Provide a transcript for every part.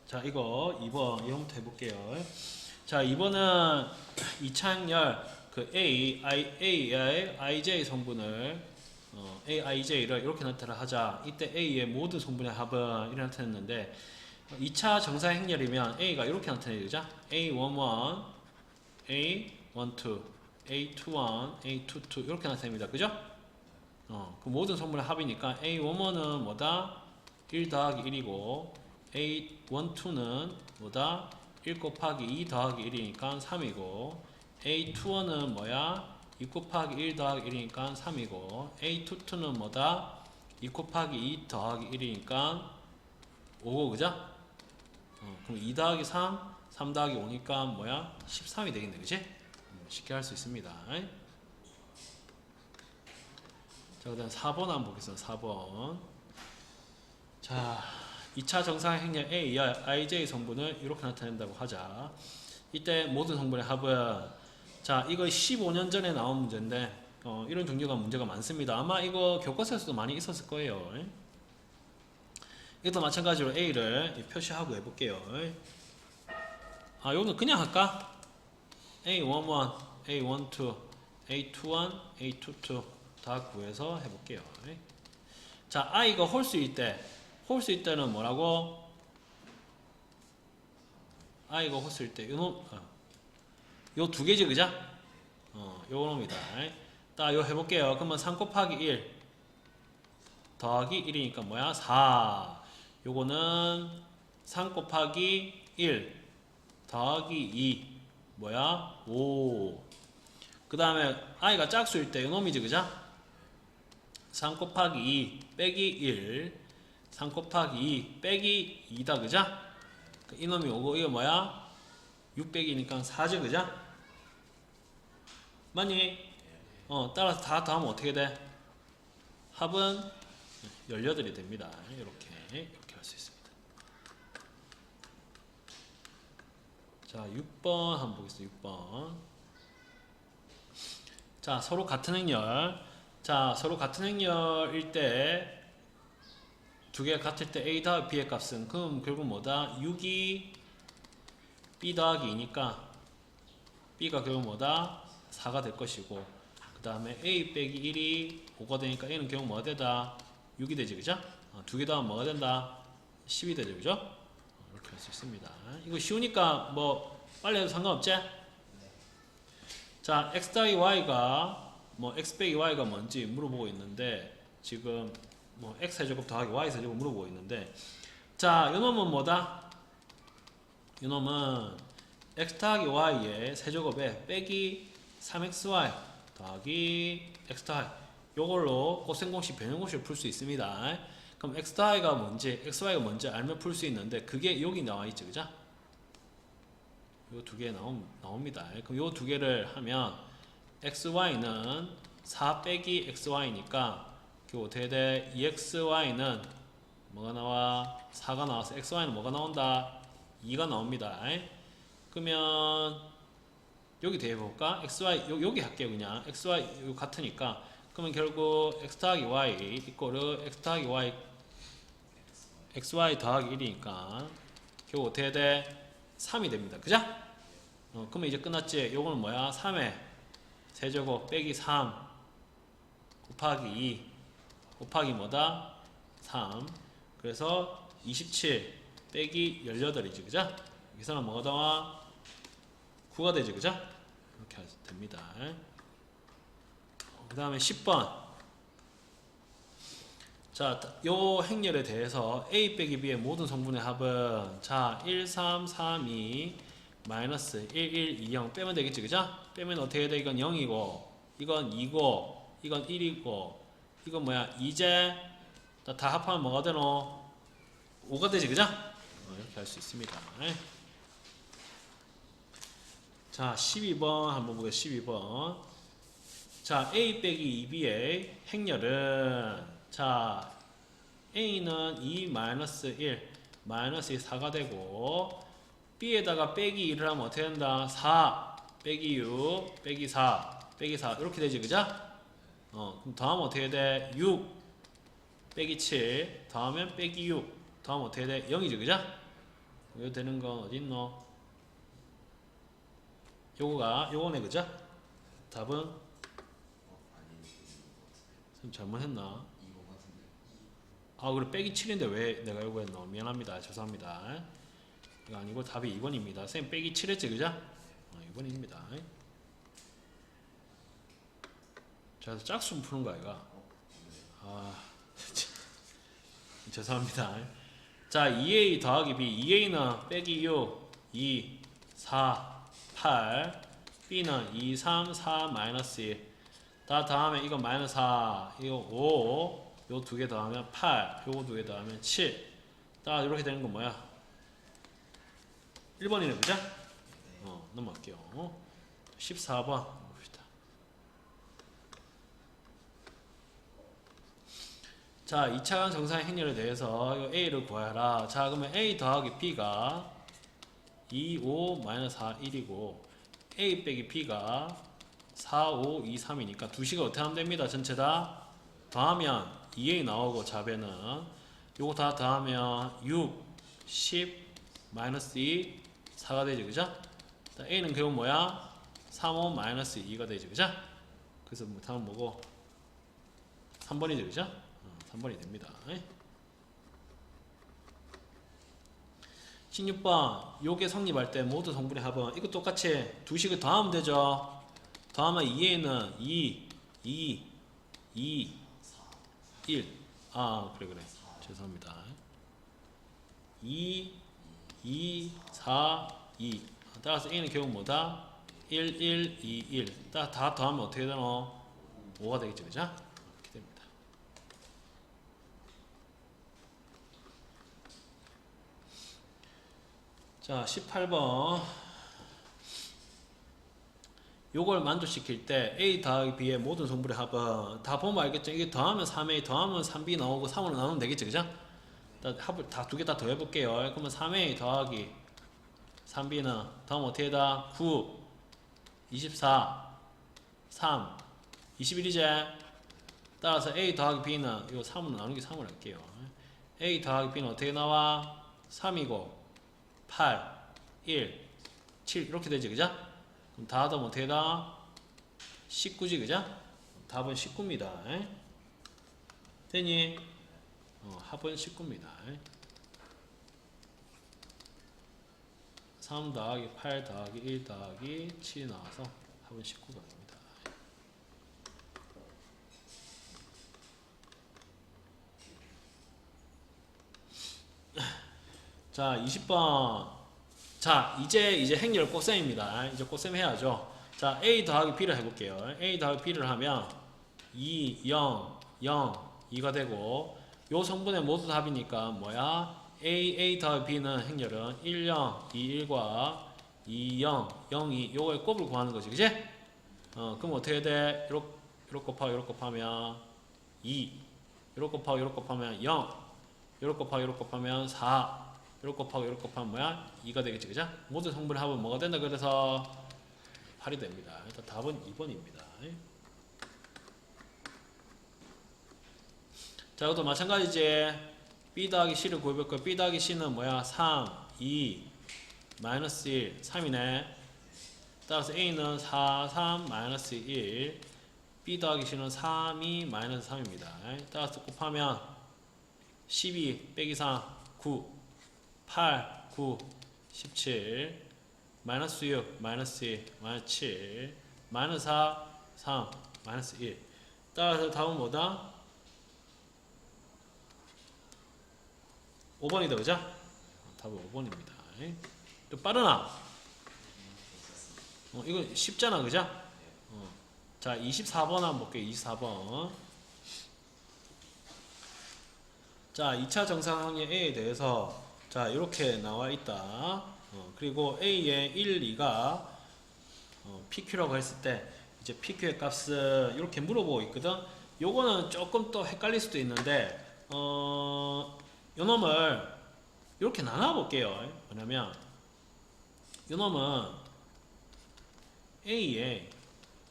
자, 이거 2번 이형부터 해볼게요. 자, 2번은 2차 행렬 그 A의 IJ 성분을 AIJ를 이렇게 나타를 하자. 이때 A의 모든 성분의 합은 이렇게 나타냈는데 2차 정사 행렬이면 A가 이렇게 나타내야 되죠? A11, A12, A21, A22 이렇게 나타냅니다. 그죠? 그 모든 성분의 합이니까 A11은 뭐다? 1 더하기 1이고 A12는 뭐다? 1 곱하기 2 더하기 1이니까 3이고 A21은 뭐야? 2 곱하기 1 더하기 1이니까 3이고 A22는 뭐다? 2 곱하기 2 더하기 1이니까 5고 그죠? 그럼 2 더하기 3, 3 더하기 5니까 뭐야? 13이 되겠네 그치? 쉽게 할 수 있습니다. 자, 그 다음 4번 한번 보겠습니다. 4번. 자, 2차 정상 행렬 A의 IJ 성분을 이렇게 나타낸다고 하자. 이때 모든 성분의 합은 자, 이거 15년 전에 나온 문제인데 이런 종류가 문제가 많습니다. 아마 이거 교과서에서도 많이 있었을 거예요. 이것도 마찬가지로 A를 표시하고 해볼게요. 요거는 그냥 할까? A11, A12, A21, A22 다 구해서 해볼게요. 자, I가 홀수일 때는 뭐라고? I가 홀수일 때 요 두 개지 그죠? 요겁니다. 딱 요 해볼게요. 그러면 3 곱하기 1 더하기 1이니까 뭐야? 4. 요거는 3 곱하기 1 더하기 2 뭐야? 5. 그 다음에 I가 짝수일 때 요놈이지 그죠? 3 곱하기 2 빼기 1 3 곱하기 2 빼기 2다 그죠? 이놈이 오고 이거 뭐야? 6 빼기니까 4죠 그죠? 맞니? 따라서 다 더하면 어떻게 돼? 합은 18이 됩니다. 이렇게 할 수 있습니다. 자, 6번 한번 보겠습니다. 6번. 자, 서로 같은 행렬. 자, 서로 같은 행렬일 때 두 개가 같을 때 A 더하기 B의 값은 그럼 결국 뭐다? 6이 B 더하기 2니까 B가 결국 뭐다? 4가 될 것이고 그 다음에 A 빼기 1이 5가 되니까 A는 결국 뭐가 되다? 6이 되지 그죠? 두 개 더하면 뭐가 된다? 10이 되죠 그죠? 이렇게 할 수 있습니다. 이거 쉬우니까 뭐 빨리 해도 상관없지? 자, X 더하기 Y가 뭐 X 빼기 Y가 뭔지 물어보고 있는데 지금 뭐 X 세제곱 더하기 Y 세제곱 물어보고 있는데 자, 요놈은 뭐다? 요놈은 X 더하기 Y의 세제곱에 빼기 3XY 더하기 X 더하기 요걸로 고생공식 변형공식을 풀 수 있습니다. 그럼 X 더하기가 뭔지 XY가 뭔지 알면 풀 수 있는데 그게 여기 나와 있죠 그죠? 요 두 개 나옵니다. 그럼 요 두 개를 하면 XY는 4 빼기 XY니까 그 어떻게 돼? 2XY는 뭐가 나와? 4가 나와서 XY는 뭐가 나온다? 2가 나옵니다. 그러면 여기 대해볼까? XY 여기 할게요 그냥 XY 요 같으니까 그러면 결국 X 더하기 Y 이꼬르 X 더하기 Y XY 더하기 1이니까 결국 어떻게 돼? 3이 됩니다. 그죠? 그러면 이제 끝났지? 요거는 뭐야? 3의 세제곱 빼기 3 곱하기 2 곱하기 뭐다? 3. 그래서 27 빼기 18이지 그죠? 여기서는 뭐가 나와? 9가 되지 그죠? 이렇게 됩니다. 그 다음에 10번. 자, 요 행렬에 대해서 A 빼기 B의 모든 성분의 합은 자, 1, 3, 3, 2 마이너스 1, 1, 2, 0 빼면 되겠지 그죠? 빼면 어떻게 돼? 이건 0이고 이건 2고 이건 1이고 이건 뭐야? 이제 다 합하면 뭐가 되노? 5가 되지 그죠? 이렇게 할 수 있습니다. 자, 12번 한번 보겠습니다. 12번. 자, A 빼기 2B의 행렬은 자, A는 2 마이너스 1 마이너스 4가 되고 B에다가 빼기 1을 하면 어떻게 된다? 4 빼기 6 빼기 4 빼기 4 이렇게 되지 그죠? 그럼 더하면 어떻게 돼? 6 빼기 7 더하면 빼기 6 더하면 어떻게 돼? 0이죠, 그죠? 이거 되는 건 어디 있노? 요거네, 그죠? 답은 좀 잘못했나? 아, 그래 빼기 7인데 왜 내가 요거 했노? 미안합니다. 죄송합니다. 이거 아니고 답이 2번입니다. 선생님 빼기 7 했지, 그죠? 2번입니다. 자, 짝수 푸는 거 아이가? 아, 죄송합니다. 자, 2a 더하기 b. 2a는 빼기 6, 2, 4, 8. b는 2, 3, 4, 마이너스 1. 다 더하면 이거 마이너스 4, 이거 5. 요 두 개 더하면 8. 요거 두 개 더하면 7. 딱 이렇게 되는 건 뭐야? 1번이네, 그죠? 넘어갈게요. 14번 봅시다. 자, 2차원 정사의 행렬에 대해서 이 a를 구하라. 자, 그러면 a 더하기 b가 2, 5, 마이너스 4, 1이고 a 빼기 b가 4, 5, 2, 3이니까 두 식을 어떻게 하면 됩니다. 전체 다 더하면 2a 나오고 자배는 요거 다 더하면 6, 10, 마이너스 2, 4가 되죠, 그죠? a는 결국 뭐야? 3, 5, 마이너스 2가 되죠, 그죠? 그래서 다음 뭐고? 3번이죠, 그죠? 3번이 됩니다. 16번 요게 성립할 때 모두 성분의 합은 이거 똑같이 두 식을 더하면 되죠. 더하면 2a는 2, 2, 2, 1. 아, 그래. 죄송합니다. 2, 2, 4, 2. 따라서 a는 결국 뭐다? 1, 1, 2, 1. 다 더하면 어떻게 되노? 5가 되겠죠, 그죠? 이렇게 됩니다. 자, 18번. 요걸 만족시킬 때 a 더하기 b의 모든 성분의 합은 다 보면 알겠죠? 이게 더하면 3a, 더하면 3b 나오고 3으로 나누면 되겠죠, 그죠? 합을 다 두 개 다 더해볼게요. 그러면 3a 더하기 3b는 더하면 어떻게 다? 9, 24, 3, 21이제. 따라서 a 더하기 b는 이거 3으로 나누기 3으로 할게요. a 더하기 b는 어떻게 나와? 3이고 8, 1, 7 이렇게 되지, 그죠? 그럼 다 하다 어떻게 다? 19지, 그죠? 답은 19입니다. 되니? 합은 19입니다. 3 더하기 8 더하기 1 더하기 7이 나와서 합은 19가 됩니다. 자, 20번. 자, 이제 행렬 꽃셈입니다. 이제 꽃셈 해야죠. 자, a 더하기 b를 해볼게요. a 더하기 b를 하면 2, 0, 0, 2가 되고 요 성분의 모두 답이니까 뭐야? a 더하기 b는 행렬은 1, 0, 2, 1과 2, 0, 0, 2 요거의 곱을 구하는 거지, 그지? 그럼 어떻게 돼? 요렇게 곱하고 요렇게 곱하면 2, 요렇게 곱하고 요렇게 곱하면 0, 요렇게 곱하고 요렇게 곱하면 4, 요렇게 곱하고 요렇게 곱하면 뭐야? 2가 되겠지, 그죠? 모든 성분의 합은 뭐가 된다? 그래서 8이 됩니다. 일단 답은 2번입니다. 자, 이것도 마찬가지지. b 더하기 c를 구해볼 거야. b 더하기 c는 뭐야? 3, 2, 마이너스 1, 3이네. 따라서 a는 4, 3, 마이너스 1. b 더하기 c는 3, 2, 마이너스 3입니다. 따라서 곱하면 12 빼기 3, 9, 8, 9, 17, 마이너스 6, 마이너스 2, 마이너스 7, 마이너스 4, 3, 마이너스 1. 따라서 답은 뭐다? 5번이다, 그죠? 답은 5번입니다. 좀 빠르나? 이거 쉽잖아, 그죠? 자, 24번 한번 볼게요. 24번. 자, 2차 정사각형의 A에 대해서 자, 이렇게 나와 있다. 그리고 A의 1, 2가 PQ라고 했을 때 이제 PQ의 값을 이렇게 물어보고 있거든. 요거는 조금 또 헷갈릴 수도 있는데 요놈을 이렇게 나눠 볼게요. 뭐냐면 요놈은 A의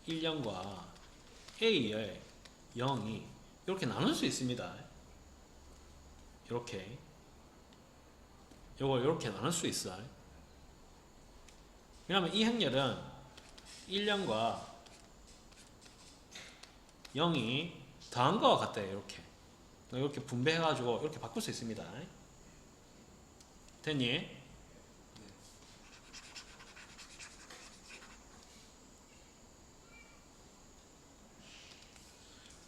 1, 0과 A의 0이 이렇게 나눌 수 있습니다. 이렇게 요걸 이렇게 나눌 수 있어. 왜냐면 이 행렬은 1년과 0이 더한 거와 같다. 이렇게 분배해가지고 이렇게 바꿀 수 있습니다. 됐니?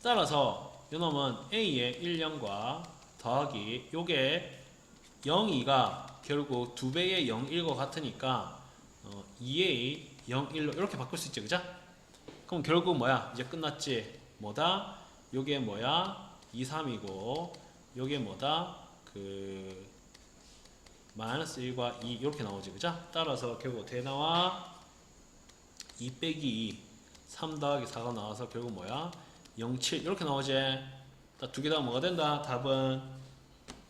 따라서 요놈은 A의 1년과 더하기 요게 0,2가 결국 2배의 0,1과 같으니까 2A 0,1로 이렇게 바꿀 수 있죠. 그죠? 그럼 결국 뭐야? 이제 끝났지. 뭐다? 요게 뭐야? 2, 3이고 요게 뭐다? 마이너스 1과 2 이렇게 나오지. 그죠? 따라서 결국 어떻게 나와? 2 빼기 2 3 더하기 4가 나와서 결국 뭐야? 0, 7 이렇게 나오지. 두 개 다 뭐가 된다? 답은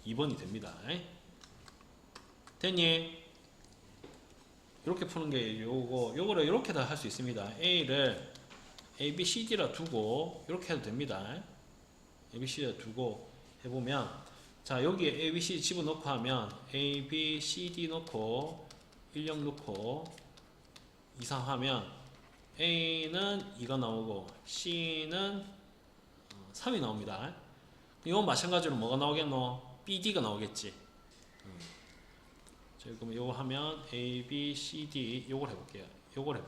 2번이 됩니다. 됐니? 이렇게 푸는 게 요거, 요거를 이렇게 다 할 수 있습니다. A를 A, B, C, D라 두고 이렇게 해도 됩니다. A, B, C라 두고 해보면 자 여기에 A, B, C 집어넣고 하면 A, B, C, D 넣고 1령 넣고 2, 3 하면 A는 2가 나오고 C는 3이 나옵니다. 이건 마찬가지로 뭐가 나오겠노? BD가 나오겠지. 자, 그럼 요거 하면 A, B, C, D 요걸 해볼게요. 요거를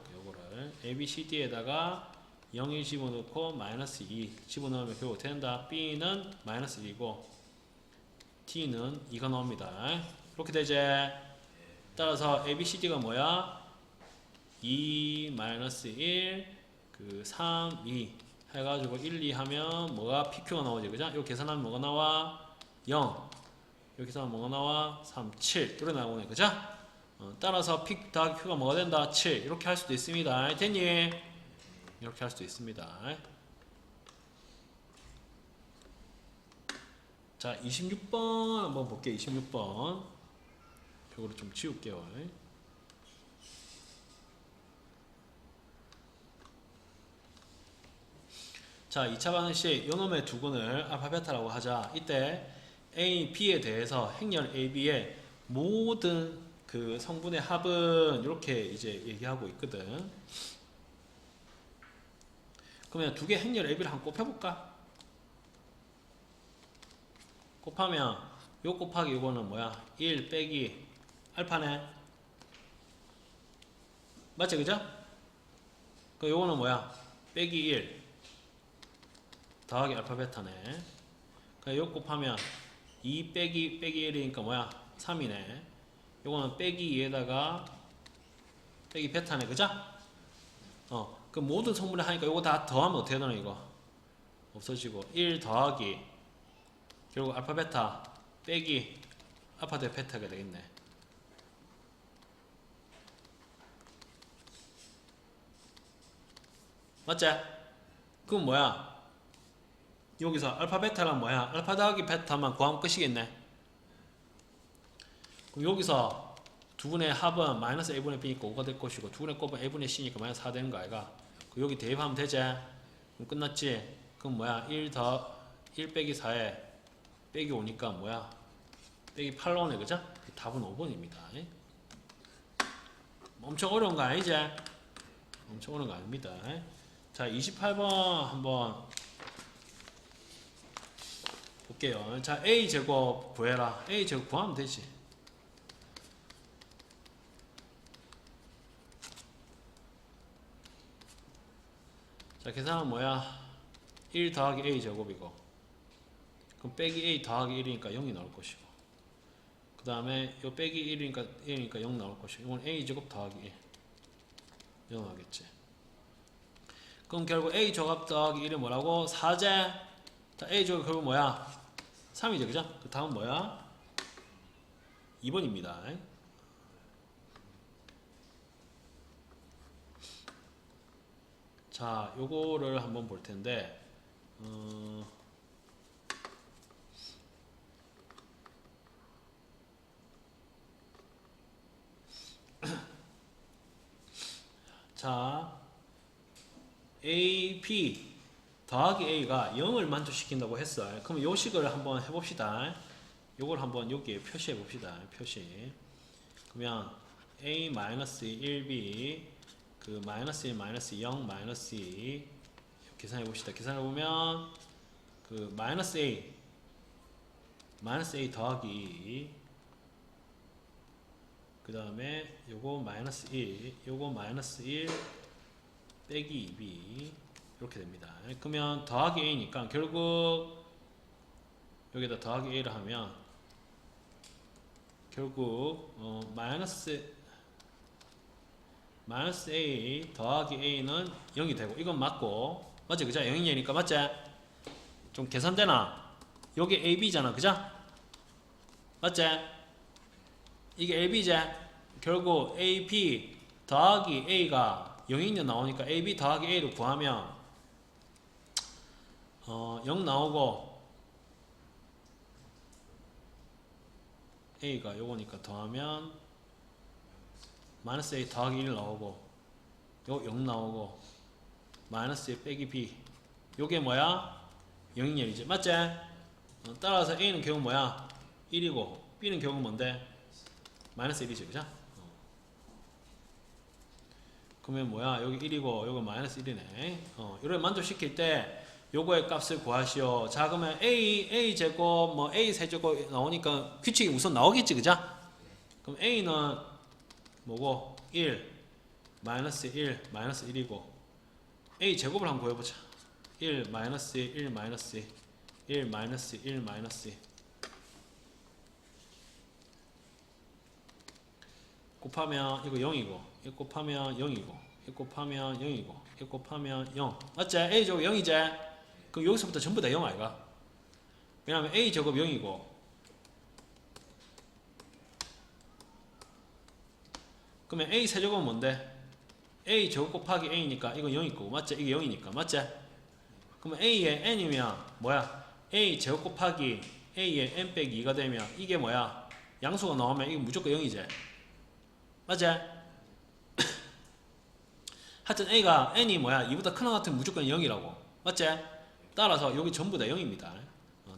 A, B, C, D에다가 0을 집어넣고 마이너스 2 집어넣으면 결국 어떻게 된다? B는 마이너스 1이고 D는 2가 나옵니다. 이렇게 되지? 따라서 A, B, C, D가 뭐야? 2, 마이너스 1, 3, 2 해가지고 1, 2 하면 뭐가 PQ가 나오지, 그죠? 이거 계산하면 뭐가 나와? 0. 이렇게 계산하면 뭐가 나와? 3, 7. 이렇게 나오네, 그죠? 따라서 P 더하기 Q가 뭐가 된다? 7. 이렇게 할 수도 있습니다. 됐니? 이렇게 할 수도 있습니다. 자, 26번 한번 볼게요. 26번. 이거를 좀 지울게요. 자, 2차 반응식 요놈의 두근을 알파 베타라고 하자. 이때 A, B에 대해서 행렬 A, B의 모든 성분의 합은 이렇게 이제 얘기하고 있거든. 그러면 두 개 행렬 A, B를 한번 곱해볼까? 곱하면 요 곱하기 요거는 뭐야? 1 빼기 알파네. 맞지, 그죠? 그 요거는 뭐야? 빼기 1 더하기 알파 베타네. 요 곱하면 2 빼기 1이니까 뭐야? 3이네. 요거는 빼기 2에다가 빼기 베타네, 그죠? 그 모든 성분을 하니까 요거 다 더하면 어떻게 되나 이거? 없어지고 1 더하기 결국 알파 베타 빼기 알파 대 베타가 되겠네. 맞지? 그럼 뭐야? 여기서 알파 베타란 뭐야? 알파 더하기 베타만 구하면 끝이겠네. 그럼 여기서 두 분의 합은 마이너스 A분의 B니까 5가 될 것이고 두 분의 곱은 A분의 C니까 마이너스 4 되는 거 아이가? 여기 대입하면 되지? 그럼 끝났지? 그럼 뭐야? 1 빼기 4에 빼기 5니까 뭐야? 빼기 8 나오네, 그죠? 답은 5번입니다. 엄청 어려운 거 아니지? 엄청 어려운 거 아닙니다. 자, 28번 한번 볼게요. 자, A제곱 구해라. A제곱 구하면 되지. 자, 계산은 뭐야? 1 더하기 A제곱이고 그럼 빼기 A 더하기 1이니까 0이 나올 것이고 그 다음에 요 빼기 1이니까 0 나올 것이고 이건 A제곱 더하기 1 0 나오겠지. 그럼 결국 A제곱 더하기 1이 뭐라고? 4제. 자, A제곱 결국 뭐야? 3이죠, 그죠? 그 다음 뭐야? 2번입니다. 자, 요거를 한번 볼 텐데, 자, A, B 더하기 A가 0을 만족시킨다고 했어요. 그럼 요 식을 한번 해봅시다. 요걸 한번 여기에 표시해 봅시다. 표시. 그러면 a-1b 그 마이너스 1, 마이너스 0, 마이너스 2 계산해 봅시다. 계산해 보면 그 마이너스 a 더하기 2 그 다음에 요거 마이너스 1 요거 마이너스 1 빼기 2b 이렇게 됩니다. 그러면 더하기 a니까 결국 여기다 더하기 a를 하면 결국 마이너스 a 더하기 a는 0이 되고 이건 맞고 맞지 그죠? 0이니까 맞지? 좀 계산되나? 여기 ab잖아 그죠? 맞지? 이게 ab지? 결국 ab 더하기 a가 0이 나오니까 ab 더하기 a를 구하면 0 나오고 a가 요거니까 더하면 마이너스 a 더하기 1 나오고 요 0 나오고 마이너스 a 빼기 b 요게 뭐야? 0이지 맞지? 따라서 a는 결국 뭐야? 1이고 b는 결국 뭔데? 마이너스 1이지 그죠? 그러면 뭐야? 여기 1이고 요거 마이너스 1이네 이걸 만족시킬 때 요거의 값을 구하시오. 자 그러면 a 제곱 뭐 a 세제곱 나오니까 규칙이 우선 나오겠지 그죠? 그럼 a는 뭐고? 1 마이너스 1 마이너스 1이고 a 제곱을 한번 구해보자. 1 마이너스 1 마이너스 1 마이너스 1 마이너스 곱하면 이거 0이고 이거 곱하면 0이고 이거 곱하면 0이고 이거 곱하면 0 맞지? a 제곱 0이지? 그럼 여기서부터 전부 다 0 아이가? 왜냐면 a 제곱 0이고 그러면 a 세제곱은 뭔데? a 제곱 곱하기 a니까 이거 0이 거고 맞지? 이게 0이니까 맞지? 그러면 a의 n이면 뭐야? a 제곱 곱하기 a의 n 빼기 2가 되면 이게 뭐야? 양수가 나오면 이게 무조건 0이지? 맞지? 하여튼 a가 n이 뭐야? 2보다 크나 같으면 무조건 0이라고 맞지? 따라서 여기 전부 다 0입니다.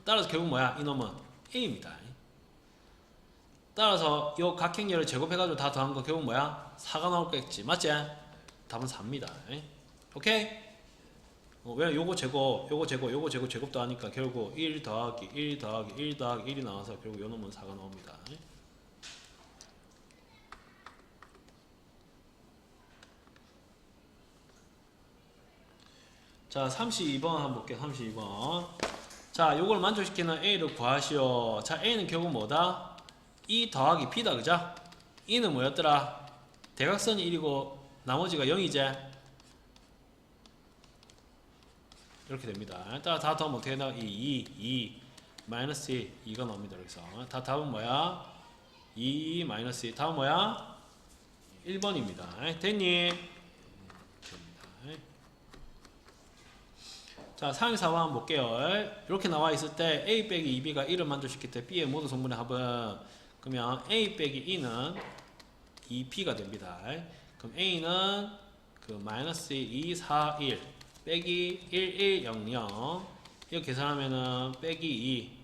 따라서 결국 뭐야? 이놈은 a입니다. 따라서 요 각행렬을 제곱해가지고 다 더한 거 결국 뭐야? 4가 나올겠지 맞지? 답은 4입니다. 오케이? 왜 요거 제곱, 요거 제곱, 요거 제곱 제곱도 하니까 결국 1 더하기 1 더하기 1 더하기 1이 나와서 결국 요 놈은 4가 나옵니다. 자 32번 한번 볼게요. 32번 자 요걸 만족시키는 a를 구하시오. 자 a는 결국 뭐다? 2 더하기 b다 그죠? 2는 뭐였더라? 대각선이 1이고 나머지가 0이지? 이렇게 됩니다. 따라 다 더하면 어떻게 나와? 2 마이너스 2가 나옵니다. 그래서 다 답은 뭐야? 2 마이너스 2 답은 뭐야? 1번입니다. 됐니? 자, 상위사와 한번 볼게요. 이렇게 나와 있을 때 a 빼기 2b가 1을 만족시킬 때 b의 모든 성분의 합은 그러면 a 빼기 2는 2b가 됩니다. 그럼 a는 그 마이너스 2, 4, 1 빼기 1, 1, 0, 0 이거 계산하면은 빼기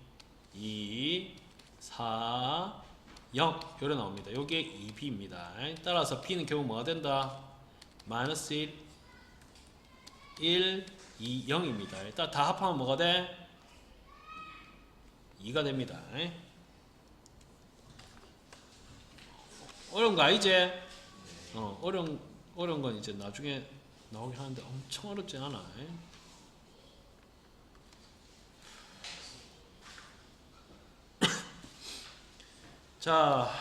2, 4, 0 요래 나옵니다. 요게 2b입니다. 따라서 b는 결국 뭐가 된다? 마이너스 1, 2, 0입니다. 일단 다 합하면 뭐가 돼? 2가 됩니다. 어려운 거 아니지? 어려운 건 이제 나중에 나오긴 하는데 엄청 어렵지 않아. 자,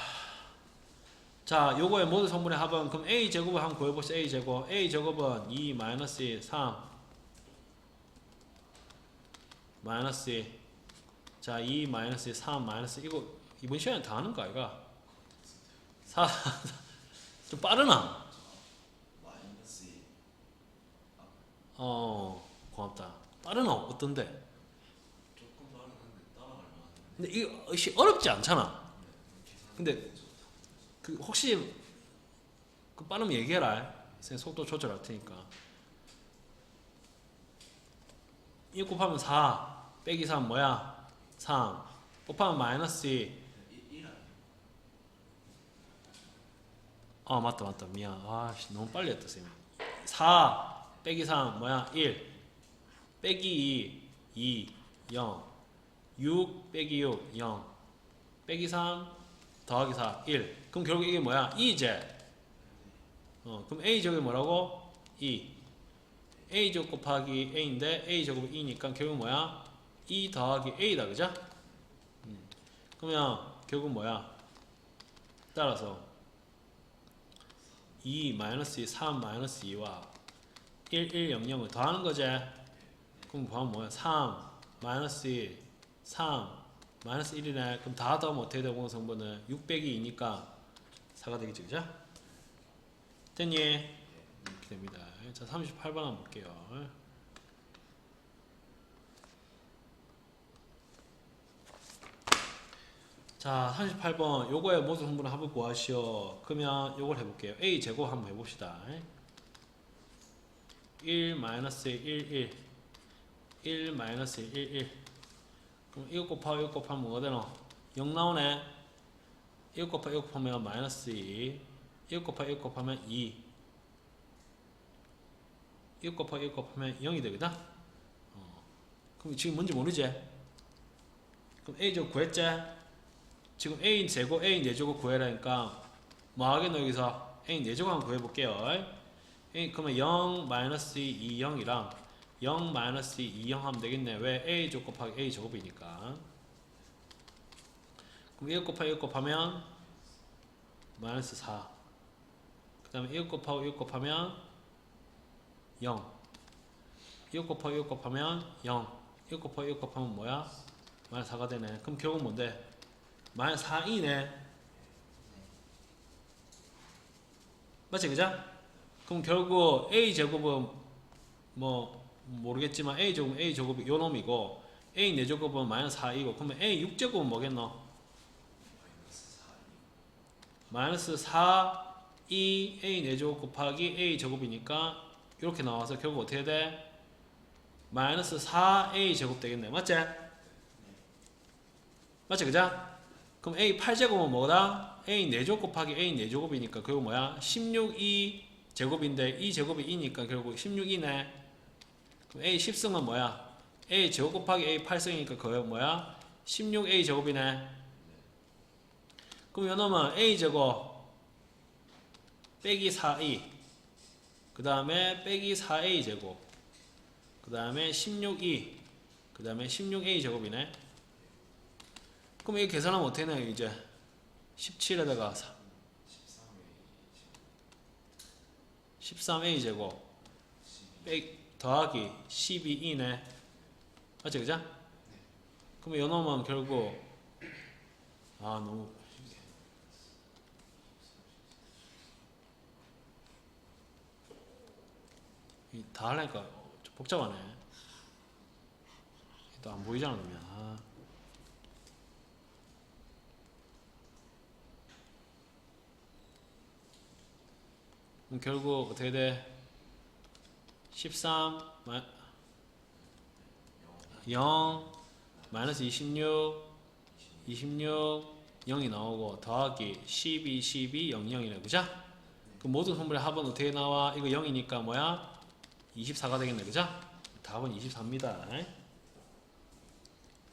요거의 모든 성분의 합은 그럼 a 제곱을 한번 구해보세요. a 제곱. a 제곱은 2 마이너스 1, 3 마이너스 1. 자, 2 마이너스 1, 3 마이너스 1. 이거 이번 시간에 다 하는 거 아이가? 4 좀 빠르나? 고맙다. 빠르나? 어떤데? 근데 이거 어렵지 않잖아. 근데 그 혹시 그 빠르면 얘기해라. 속도 조절할 테니까. 1 곱하면 4 빼기 3 뭐야? 3 곱하면 마이너스 2. 맞다. 미안. 너무 빨리 했다, 쌤이. 4 빼기 3 뭐야? 1 빼기 2 0 6 빼기 6 0 빼기 3 더하기 4 1. 그럼 결국 이게 뭐야? 2제. 그럼 a제곱이 뭐라고? 2. a제곱 곱하기 a인데 a제곱이 2니까 결국 뭐야? 2 더하기 a다, 그죠? 그러면 결국 뭐야? 따라서 2 마이너스 2 3 마이너스 2와 1 1 0 0을 더하는 거지. 그럼 보면 뭐야? 3 마이너스 2 3 마이너스 1이네. 그럼 다 더하면 어떻게 되고 성분은 6 빼기 2니까 4가 되겠지, 그죠? 됐니? 이렇게 됩니다. 자, 38번 한번 볼게요. 자, 38번 요거의 모든 성분을 합을 구하시오. 그러면 요걸 해볼게요. a 제곱 한번 해봅시다. 1 마이너스 1 1 1 마이너스 1 1 그럼 이거 곱하고 이거 곱하면 뭐가 되노? 0 나오네. 이거 곱하고 이거 곱하면 마이너스 2 이거 곱하고 이거 곱하면 2 이거 곱하고 이거 곱하면 0이 되거든? 그럼 지금 뭔지 모르지? 그럼 a 제곱 구했지? 지금 a 제곱, a 4제곱 구해라니까 뭐 하겠노 여기서? a 4제곱 한번 구해볼게요. 그러면 0 마이너스 2 0이랑 0 마이너스 2 0 하면 되겠네. 왜? a 제곱 곱하기 a 제곱이니까. 그럼 1 곱하기 1 곱하면 마이너스 4. 그 다음에 1 곱하고 1 곱하면 0. 1 곱하기 1 곱하면 0. 1 곱하기 1 곱하면 뭐야? 마이너스 4가 되네. 그럼 결국 뭔데? 마이너스 4이네. 맞지, 그죠? 그럼 결국 a 제곱은 뭐 모르겠지만 a 제곱은 a 제곱이 요 놈이고 a 4제곱은 마이너스 4이고 그러면 a 6제곱은 뭐겠노? 마이너스 4 2 a 4제곱 곱하기 a 제곱이니까 이렇게 나와서 결국 어떻게 돼? 마이너스 4a 제곱 되겠네. 맞지? 맞지, 그죠? 그럼 a 8제곱은 뭐다? a 4제곱 곱하기 a 4제곱이니까 결국 뭐야? 16e 제곱인데 이 제곱이 2니까 결국 16이네. 그럼 a 10승은 뭐야? a 제곱 곱하기 a 8승이니까 그거 뭐야? 16a 제곱이네. 그럼 요놈은 a 제곱 빼기 4e 그 다음에 빼기 4a 제곱 그 다음에 16e 그 다음에 16a 제곱이네. 그럼 이거 계산하면 어떻게 되나요? 이제 17에다가 13a 제곱 더하기 12e네. 맞지, 그죠? 그럼 요 놈은 결국 너무 다 하려니까 좀 복잡하네. 또 안 보이잖아, 그러면. 그럼 결국 어떻게 돼? 13 0 마이너스 26 0이 나오고 더하기 12 12 0 0이네, 그죠? 그 모든 성분의 합은 어떻게 나와? 이거 0이니까 뭐야? 24가 되겠네, 그죠? 답은 24입니다.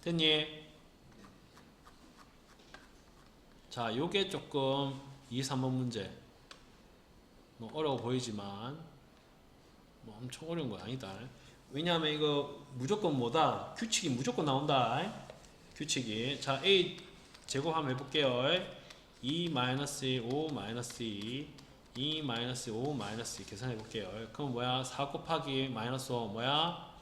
됐니? 자, 요게 조금 2, 3번 문제 뭐 어려워 보이지만 뭐 엄청 어려운 건 아니다. 왜냐하면 이거 무조건 뭐다? 규칙이 무조건 나온다. 규칙이. 자, a 제곱 한번 해볼게요. 2 마이너스 5 마이너스 2 2 마이너스 5 마이너스 2 계산해볼게요. 그럼 뭐야? 4 곱하기 마이너스 5 뭐야?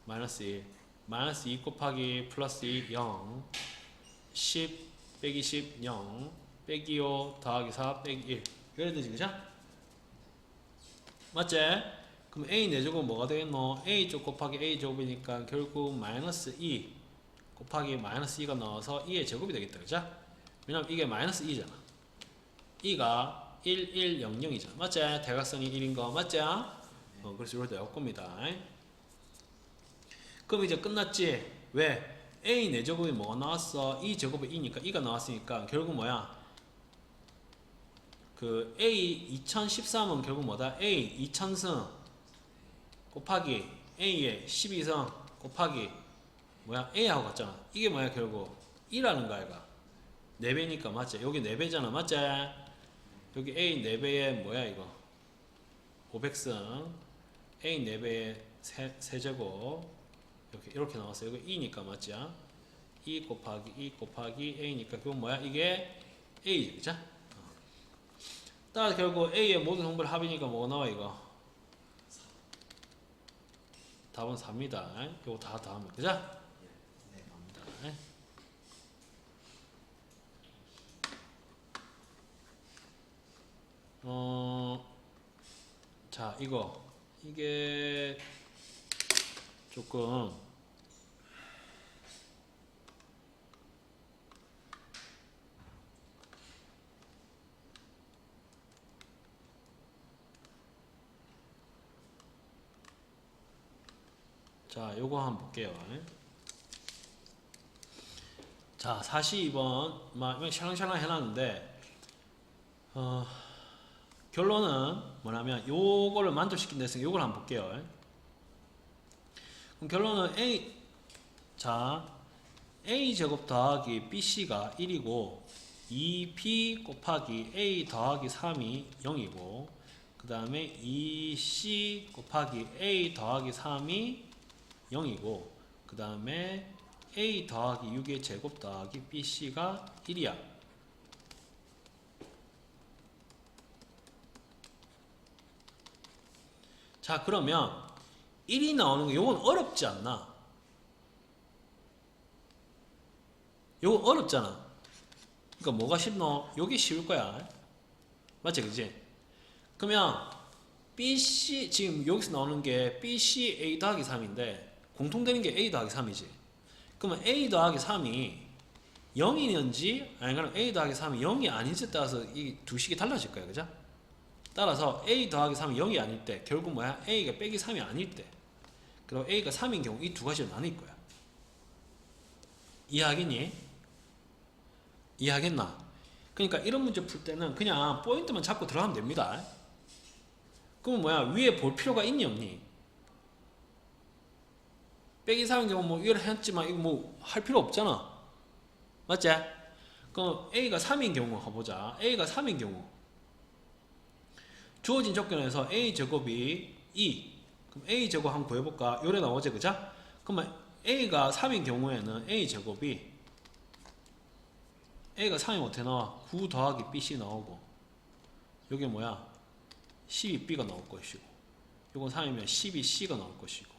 마이너스 1 마이너스 2 곱하기 플러스 2 0 10 빼기 10 0 빼기 5 더하기 4 빼기 1 이래야 되지, 그죠? 맞지? 그럼 a 4제곱은 뭐가 되겠노? a 쪽 곱하기 a 제곱이니까 결국 마이너스 2 곱하기 마이너스 2가 나와서 2의 제곱이 되겠다, 그죠? 왜냐면 이게 마이너스 2잖아. 2가 1, 1, 0, 0이잖아. 맞지? 대각선이 1인 거 맞지? 그래서 이럴 때 할 겁니다. 그럼 이제 끝났지? 왜? A 4제곱이 뭐가 나왔어? 2제곱에 2니까 2가 나왔으니까 결국 뭐야? 그 A 2013은 결국 뭐다? A 2000승 곱하기 A의 12승 곱하기 뭐야? A하고 같잖아. 이게 뭐야 결국? 2라는 거야 이거. 4배니까 맞지? 여기 4배잖아 맞지? 여기 A 4배에 뭐야 이거? 500승 A 4배에 세제곱 이렇게 나왔어요. 이거 2니까 맞지? 2 곱하기 2 곱하기 A니까 그건 뭐야? 이게 A지 그죠? 따라서 결국 A의 모든 성분의 합이니까 뭐가 나와 이거? 답은 4입니다. 이거 다 하면 그죠? 네. 갑니다. 자 이게 조금 자 요거 한번 볼게요. 자 42번 막 샬랑샬랑 해놨는데 결론은 뭐냐면 요거를 만족시킨 데서 요걸 한번 볼게요. 그럼 결론은 A 제곱 더하기 BC가 1이고 2B 곱하기 A 더하기 3이 0이고 그 다음에 2C 곱하기 A 더하기 3이 0이고 그 다음에 A 더하기 6의 제곱 더하기 BC가 1이야. 자 그러면 1이 나오는 거 요건 어렵지 않나? 요거 어렵잖아. 그러니까 뭐가 쉽노? 요게 쉬울 거야. 맞지 그지? 그러면 BC 지금 여기서 나오는 게 BC A 더하기 3인데 공통되는 게 A 더하기 3이지. 그러면 A 더하기 3이 0이는지 아니면 A 더하기 3이 0이 아닌지에 따라서 이 두 식이 달라질 거야. 그죠? 따라서 A 더하기 3이 0이 아닐 때 결국 뭐야? A가 빼기 3이 아닐 때 그리고 A가 3인 경우 이 두 가지를 나눌 거야. 이해하겠니? 이해하겠나? 그러니까 이런 문제 풀 때는 그냥 포인트만 잡고 들어가면 됩니다. 그러면 뭐야? 위에 볼 필요가 있니 없니? 빼기 3인 경우 뭐 이걸 했지만 이거 뭐 할 필요 없잖아. 맞지? 그럼 A가 3인 경우 가보자. A가 3인 경우 주어진 조건에서 A제곱이 2 그럼 A제곱 한번 구해볼까? 요래 나오지 그죠? 그러면 A가 3인 경우에는 A제곱이 A가 3이면 어떻게 나와? 9 더하기 BC 나오고 요게 뭐야? 12B가 나올 것이고 요건 3이면 12C가 나올 것이고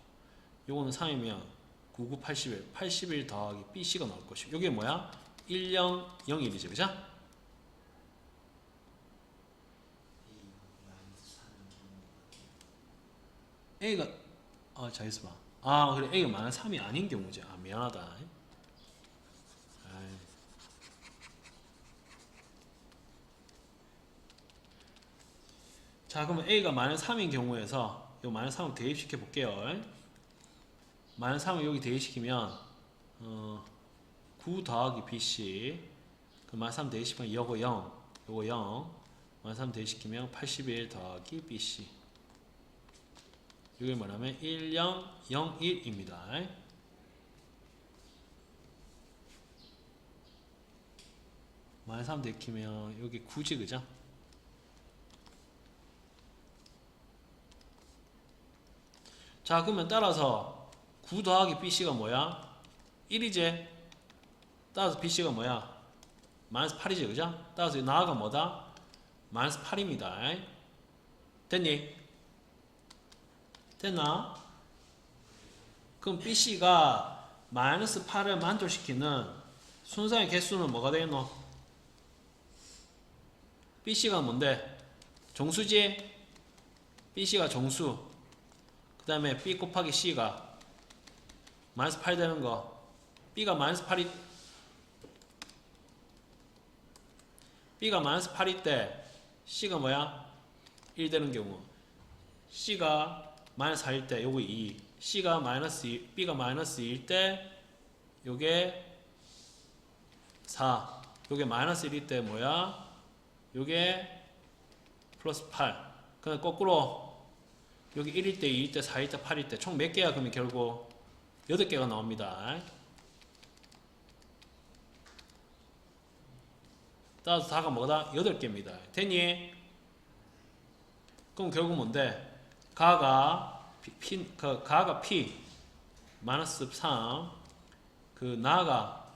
요거는 3이면 99, 81 81 더하기 BC가 나올 것이고 요게 뭐야? 10, 01이지 그죠? A가 자 있어봐. 그래 A가 만약 3이 아닌 경우지. 미안하다. 자 그러면 A가 마이너스 3인 경우에서 요 마이너스 3을 대입시켜 볼게요. 마이너스 3을 여기 대입시키면 9 더하기 BC 그 마이너스 3 대입시키면 요거 0 요거 0 마이너스 3 대입시키면 81 더하기 BC 이게 뭐냐면 10, 01입니다. 마이너스 3 대입시키면 여기 9지 그죠? 자 그러면 따라서 9 더하기 BC가 뭐야? 1이지? 따라서 BC가 뭐야? 마이너스 8이지 그죠? 따라서 나아가 뭐다? 마이너스 8입니다. 됐니? 됐나? 그럼 BC가 마이너스 8을 만족시키는 순서의 개수는 뭐가 되겠노? BC가 뭔데? 정수지? BC가 정수 그 다음에 B 곱하기 C가 마이너스 8 되는 거 B가 마이너스 8이 B가 마이너스 8일 때 C가 뭐야? 1 되는 경우 C가 마이너스 4일 때 요거 2 C가 마이너스 2 B가 마이너스 2일 때 요게 4. 요게 마이너스 1일 때 뭐야? 요게 플러스 8. 그냥 거꾸로 여기 1일 때, 2일 때, 4일 때, 8일 때 총 몇 개야? 그러면 결국 8개가 나옵니다. 따라서 다가 뭐다? 8개입니다. 됐니? 그럼 결국 뭔데? 가가 P 마이너스 3, 그 나가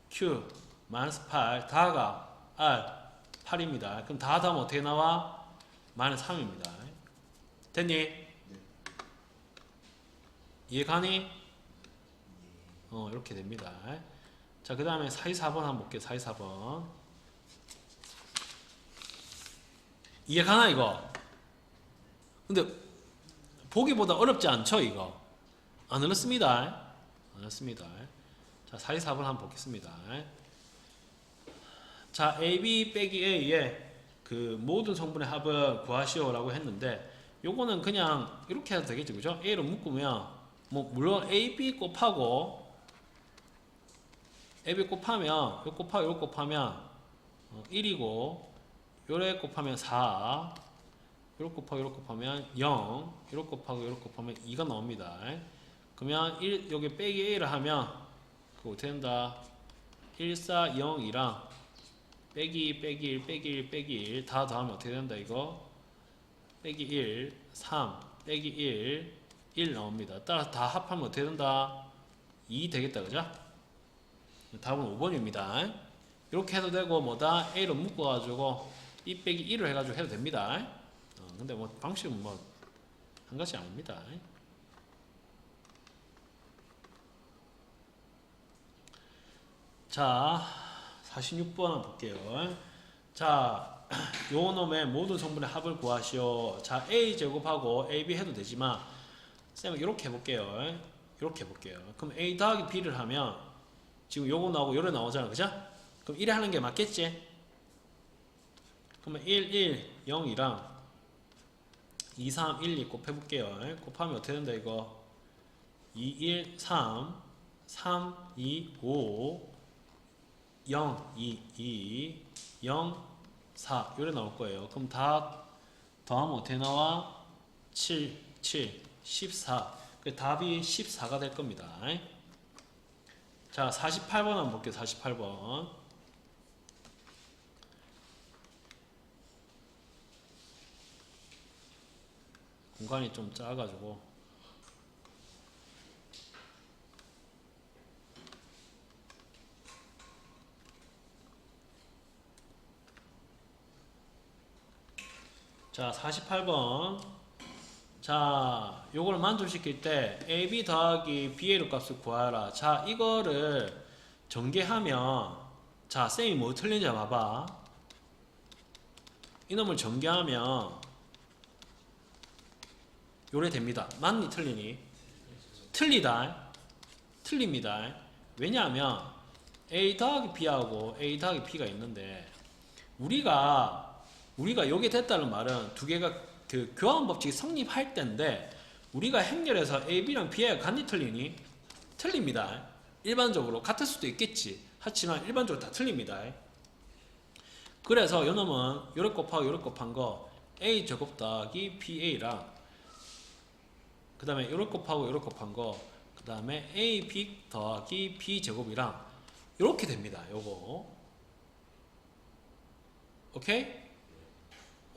Q 마이너스 8, 다가 R 8입니다. 그럼 다 더하면 어떻게 나와? 마이너스 3입니다. 됐니? 네. 이해가니? 이렇게 됩니다. 자, 그 다음에 4, 2, 4번 한번 볼게요. 4, 2, 4번. 이해가나, 이거? 근데, 보기보다 어렵지 않죠, 이거? 안 어렵습니다. 안 어렵습니다. 자, 4, 2, 4번 한번 보겠습니다. 자, AB 빼기 A의 그 모든 성분의 합을 구하시오라고 했는데, 요거는 그냥 이렇게 해도 되겠죠, 그죠? A로 묶으면, 뭐, 물론 AB 곱하고, AB 곱하면, 요 곱하고 요 곱하면 1이고, 요래 곱하면 4, 요래 곱하고 요래 곱하면 0, 요래 곱하고 요래 곱하면 2가 나옵니다. 그러면 여기 빼기 A를 하면, 그거 어떻게 된다? 1, 4, 0, 2랑 빼기 1 다 더하면 어떻게 된다, 이거? 빼기 1, 3, 빼기 1 나옵니다. 따라서 다 합하면 어떻게 된다? 2 되겠다, 그죠? 답은 5번입니다. 이렇게 해도 되고, 뭐다? A로 묶어가지고, 2 빼기 1을 해가지고 해도 됩니다. 근데 뭐, 방식은 뭐, 한 가지 아닙니다. 자, 46번 볼게요. 자, 요 놈의 모든 성분의 합을 구하시오. 자, A 제곱하고 AB 해도 되지만, 쌤은 이렇게 해볼게요. 이렇게 해볼게요. 그럼 A 더하기 B를 하면, 지금 요거 나오고 요래 나오잖아, 그죠? 그럼 1에 하는 게 맞겠지? 그러면 1, 1, 0이랑 2, 3, 1, 2 곱해볼게요. 곱하면 어떻게 된다, 이거? 2, 1, 3, 3, 2, 5, 0, 2, 2, 0, 4 요래 나올 거예요. 그럼 다 더하면 어떻게 나와? 7, 7, 14. 그 답이 14가 될 겁니다. 자, 48번 한번 볼게요. 48번. 공간이 좀 작아가지고. 자, 48번. 자, 요걸 만족시킬 때 AB 더하기 BA의 값을 구하라. 자, 이거를 전개하면, 자, 쌤이 뭐 틀린지 봐봐. 이놈을 전개하면 요래 됩니다. 맞니 틀리니? 틀리다. 틀립니다. 왜냐하면 A 더하기 B하고 A 더하기 B가 있는데, 우리가 요게 됐다는 말은 두 개가 그 교환 법칙이 성립할 때인데, 우리가 행렬에서 A, B랑 B가 같니 틀리니? 틀립니다. 일반적으로 같을 수도 있겠지. 하지만 일반적으로 다 틀립니다. 그래서 요놈은 요래 곱하고 요래 곱한 거 A 제곱 더하기 BA랑, 그 다음에 요래 곱하고 요래 곱한 거, 그 다음에 A, B 더하기 B 제곱이랑 요렇게 됩니다. 요거. 오케이?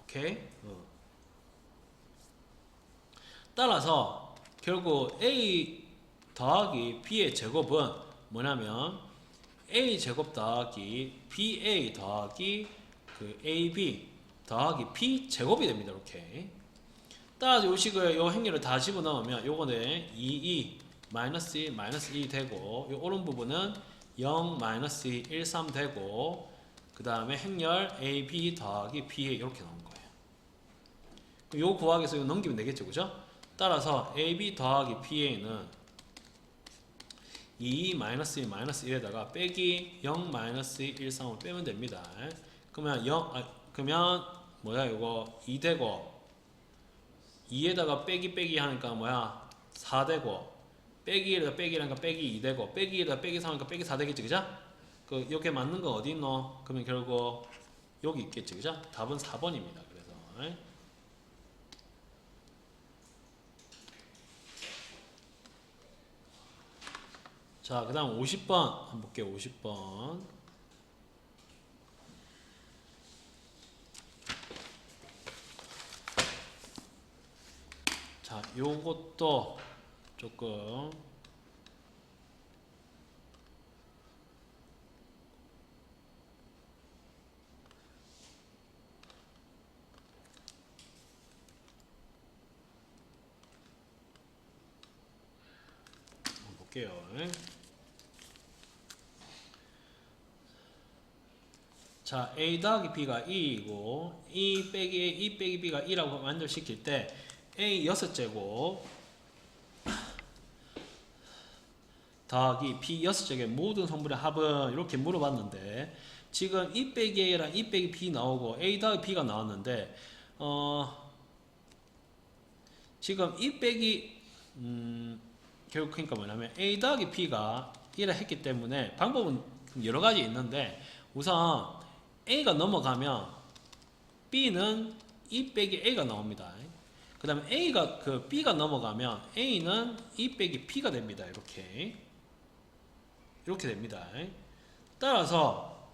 오케이? 따라서 결국 A 더하기 B의 제곱은 뭐냐면 A 제곱 더하기 BA 더하기 그 AB 더하기 B 제곱이 됩니다. 이렇게. 따라서 요 식을 요 행렬을 다 집어넣으면 요거는 2, 마이너스 1, 마이너스 2 되고, 요 오른 부분은 0, 마이너스 2, 1, 3 되고, 그 다음에 행렬 AB 더하기 BA 이렇게 나온 거예요. 요 구하기 위해서 이거 넘기면 되겠죠, 그죠? 따라서 AB 더하기 BA는 2, 마이너스 2, 마이너스 1에다가 빼기 0, 마이너스 2, 1, 3을 빼면 됩니다. 그러면 그러면 뭐야, 이거 2 되고, 2에다가 빼기 하니까 뭐야, 4 되고, 빼기 1에다 빼기 1하니까 빼기 2 되고 빼기 2에다 빼기 3하니까 빼기 4 되겠지 그죠? 그 요게 맞는 거 어디 있노? 그러면 결국 여기 있겠지 그죠? 답은 4번입니다. 그래서 자, 그 다음 50번 한번 볼게요. 50번. 자, 요것도 조금 한번 볼게요. 자, A 더하기 B가 2이고 E 빼기 B가 2라고 완전시킬 때 A 6제곱 더하기 B 6제곱의 모든 성분의 합은 이렇게 물어봤는데 지금 E 빼기 A랑 E 빼기 B 나오고 A 더하기 B가 나왔는데 지금 E 빼기 결국 그러니까 뭐냐면 A 더하기 B가 1을 했기 때문에 방법은 여러 가지 있는데 우선 A가 넘어가면 B는 E 빼기 A가 나옵니다. 그 다음에 A가 B가 넘어가면 A는 E 빼기 B가 됩니다. 이렇게 됩니다. 따라서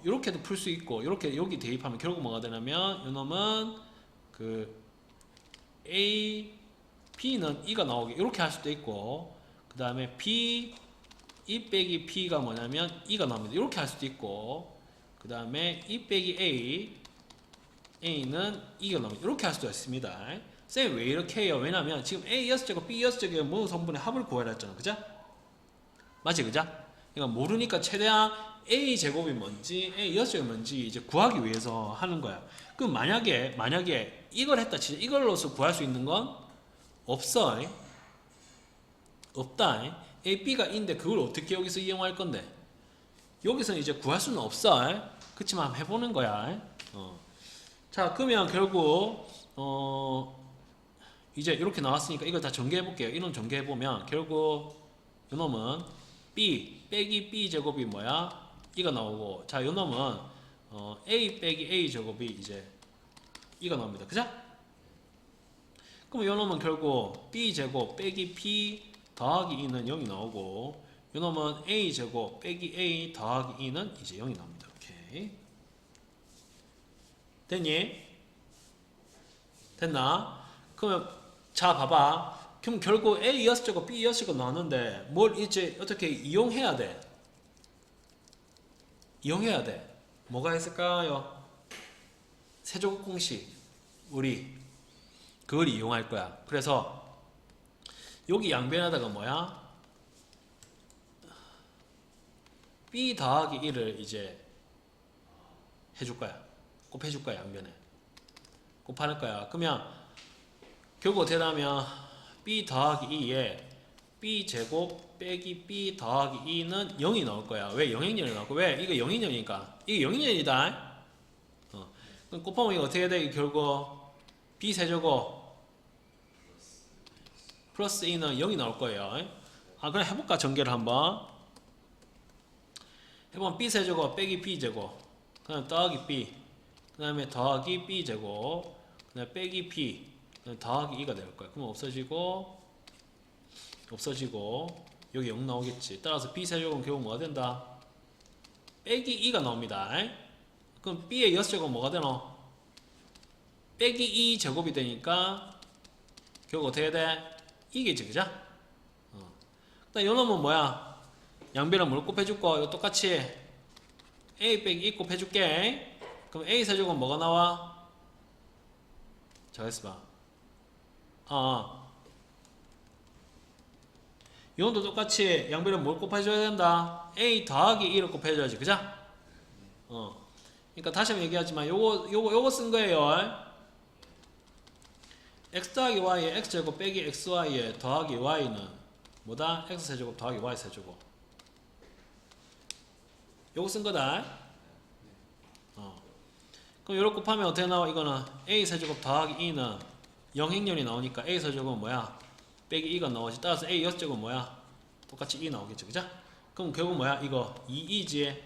이렇게도 풀 수 있고 이렇게 여기 대입하면 결국 뭐가 되냐면 이놈은 A B는 E가 나오게 이렇게 할 수도 있고 그 다음에 B E 빼기 B가 뭐냐면 E가 나옵니다. 이렇게 할 수도 있고 그 다음에 E 빼기 A는 E가 나옵니다. 이렇게 할 수도 있습니다. 쌤 왜 이렇게 해요? 왜냐면 지금 A 6제곱 B 6제곱의 모든 성분의 합을 구하라 했잖아. 그죠? 맞지? 그죠? 그러니까 모르니까 최대한 A 제곱이 뭔지 A 6제곱이 뭔지 이제 구하기 위해서 하는 거야. 그럼 만약에 이걸 했다 치자. 이걸로서 구할 수 있는 건 없어. 없다. A, B가 있는데 그걸 어떻게 여기서 이용할 건데? 여기서는 이제 구할 수는 없어. 그치만 한번 해보는 거야. 자, 그러면 결국 이제 이렇게 나왔으니까 이거 다 전개해 볼게요. 이놈 전개해 보면 결국 이놈은 B 빼기 B 제곱이 뭐야? 이가 나오고 자, 이놈은 A 빼기 A 제곱이 이제 이가 나옵니다. 그죠? 그럼 이놈은 결국 B 제곱 빼기 P 더하기 2는 0이 나오고 이놈은 A 제곱 빼기 A 더하기 2는 이제 0이 나옵니다. 오케이. 됐니? 됐나? 그러면 자 봐봐. 그럼 결국 A 6제곱 B 6제곱 나왔는데 뭘 이제 어떻게 이용해야 돼? 이용해야 돼. 뭐가 있을까요? 세제곱 공식 우리 그걸 이용할 거야. 그래서 여기 양변에다가 뭐야? B 더하기 1을 이제 해줄 거야. 곱해줄 거야. 양변에 곱할 거야. 그러면 결국 어떻게 하면 B 더하기 2에 B 제곱 빼기 B 더하기 2는 0이 나올 거야. 왜? 영행렬이 나올 거야. 왜? 이거 영행렬이니까. 이게 영행렬이다. 그럼 곱하면 이거 어떻게 돼? 결국 B 세제곱 플러스 2는 0이 나올 거예요. 그럼 해볼까? 전개를 한번. 해보면 B 세제곱 빼기 B 제곱 그 다음에 더하기 B 그 다음에 더하기 B 제곱 그 다음에 빼기 B 그 다음에 더하기 2가 될 거야. 그럼 없어지고 여기 0 나오겠지. 따라서 B 세제곱은 결국 뭐가 된다? 빼기 2가 나옵니다. 그럼 B의 6제곱 뭐가 되노? 빼기 2 제곱이 되니까 결국 어떻게 돼? 이게지. 그죠? 그다음 요 놈은 뭐야? 양변을 뭘 곱해줄거? 이거 똑같이 A 빼기 2 곱해줄게. 그럼 A 세제곱은 뭐가 나와? 잘했어 봐. 이놈도 똑같이 양변을 뭘 곱해줘야 된다? A 더하기 2를 곱해줘야지. 그죠? 그러니까 다시 한번 얘기하지만 요거 쓴 거예요. x 더하기 y에 x제곱 빼기 xy에 더하기 y는 뭐다? x세제곱 더하기 y세제곱. 요거 쓴 거다. 그럼 요렇게 곱하면 어떻게 나와? 이거는 a세제곱 더하기 2는 영행렬이 나오니까 a세제곱은 뭐야? 빼기 2가 나오지. 따라서 A 역제곱은 뭐야? 똑같이 2 나오겠죠. 그죠? 그럼 결국 뭐야? 이거 2이지.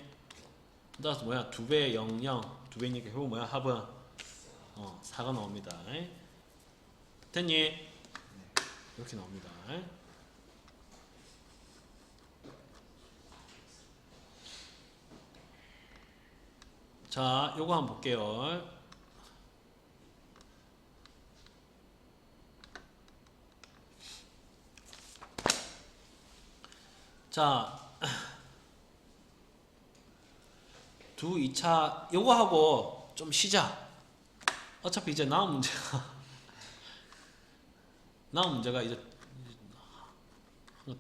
따라서 뭐야? 2배의 0, 0. 2배니까 결국 뭐야? 합은 4가 나옵니다. 됐니? 이렇게 나옵니다. 자, 요거 한번 볼게요. 자, 두 2차 요거 하고 좀 쉬자. 어차피 이제 나온 문제가 이제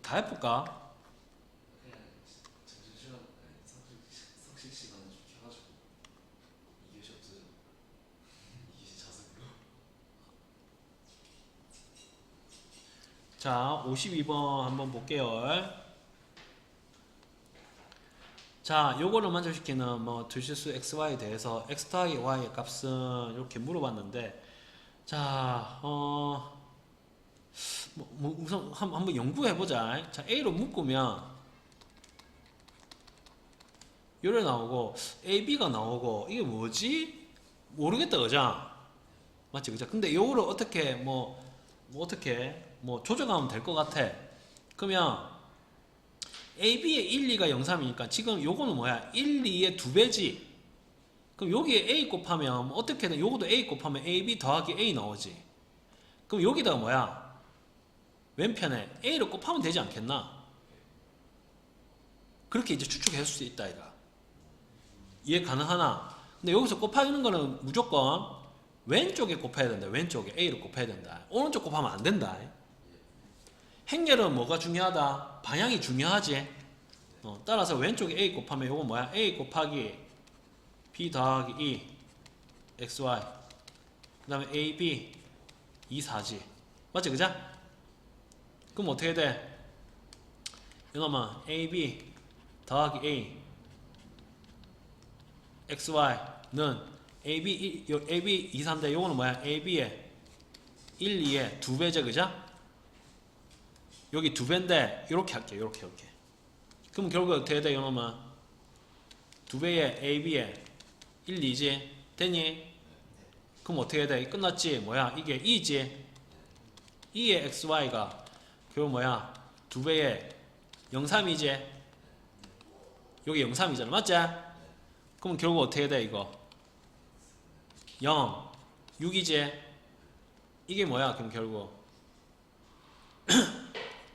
다 해볼까? 석식 시간을 좀 켜가지고 이게 없어져. 이게 자석으로. 자, 52번 한번 볼게요. 자, 요거를 만족시키는 뭐 두실수 xy에 대해서 x 더하기 y의 값은 이렇게 물어봤는데, 자, 우선 한번 연구해보자. 자, a로 묶으면 요래 나오고 ab가 나오고 이게 뭐지? 모르겠다, 그죠? 맞지, 그죠? 근데 요거를 어떻게 조정하면 될 것 같아. 그러면 AB의 1, 2가 0, 3이니까 지금 요거는 뭐야? 1, 2의 2배지. 그럼 여기에 A 곱하면 어떻게든 요것도 A 곱하면 AB 더하기 A 나오지. 그럼 여기다가 뭐야? 왼편에 A를 곱하면 되지 않겠나? 그렇게 이제 추측할 수 있다, 이가. 이해 가능하나? 근데 여기서 곱하는 거는 무조건 왼쪽에 곱해야 된다. 왼쪽에 A를 곱해야 된다. 오른쪽 곱하면 안 된다. 행렬은 뭐가 중요하다? 방향이 중요하지. 따라서 왼쪽에 A 곱하면 요거 뭐야? A 곱하기 B 더하기 2 XY 그 다음에 AB 2, 4지. 맞지, 그죠? 그럼 어떻게 돼? 이놈은 AB 더하기 A XY는 AB 2, 3인데 요거는 뭐야? AB의 1, 2의 2배죠, 그죠? 여기 2배인데 요렇게 할게, 요렇게. 그럼 결국 어떻게 돼, 이놈은? 2배의 AB의 1, 2지? 됐니? 그럼 어떻게 돼? 끝났지? 뭐야? 이게 2지? 2의 XY가 결국 뭐야? 2배의 0, 3이지? 여기 0, 3이잖아. 맞지? 그럼 결국 어떻게 돼, 이거? 0, 6이지? 이게 뭐야, 그럼 결국?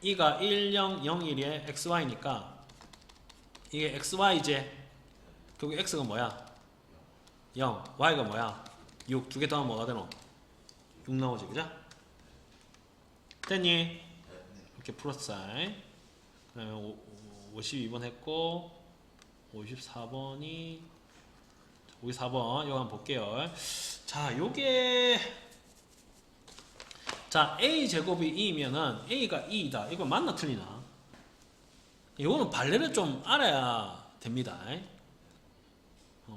2가 1, 0, 0, 1의 XY니까 이게 XY지? 결국 X가 뭐야? 0, Y가 뭐야? 6, 두 개 더하면 뭐가 되노? 6 나오지, 그죠? 됐니? 이렇게 풀었어. 그 다음에 52번 했고 54번이 54번 이거 한번 볼게요. 자, 요게 자, a제곱이 2면은 a가 2이다. 이거 맞나 틀리나? 이거는 발레를 좀 알아야 됩니다.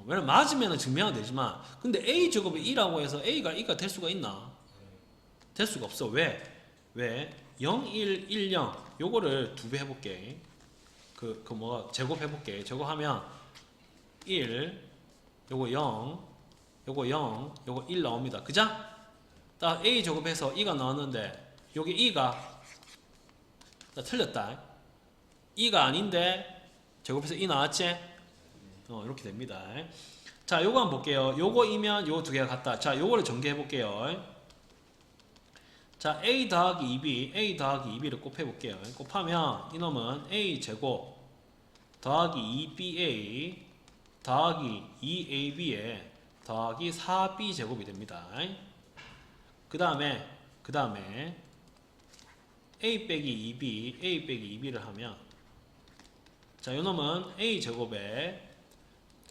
왜냐면 맞으면 증명은 되지만 근데 a제곱이 2라고 해서 a가 2가 될 수가 있나? 될 수가 없어. 왜? 0, 1, 1, 0 요거를 2배 해볼게. 제곱해볼게. 제곱하면 1 요거 0 요거 0 요거 1 나옵니다. 그죠? 딱 A 제곱해서 2가 나왔는데 여기 2가 틀렸다. 2가 아닌데 제곱해서 2 나왔지? 이렇게 됩니다. 자, 요거 한번 볼게요. 요거이면 요 두 개가 같다. 자, 요거를 전개해 볼게요. 자, A 더하기 2B, A 더하기 2B를 곱해 볼게요. 곱하면 이놈은 A 제곱 더하기 2BA 더하기 2AB에 더하기 4B 제곱이 됩니다. 그 다음에 A 빼기 2B, A 빼기 2B를 하면 자, 요놈은 A 제곱에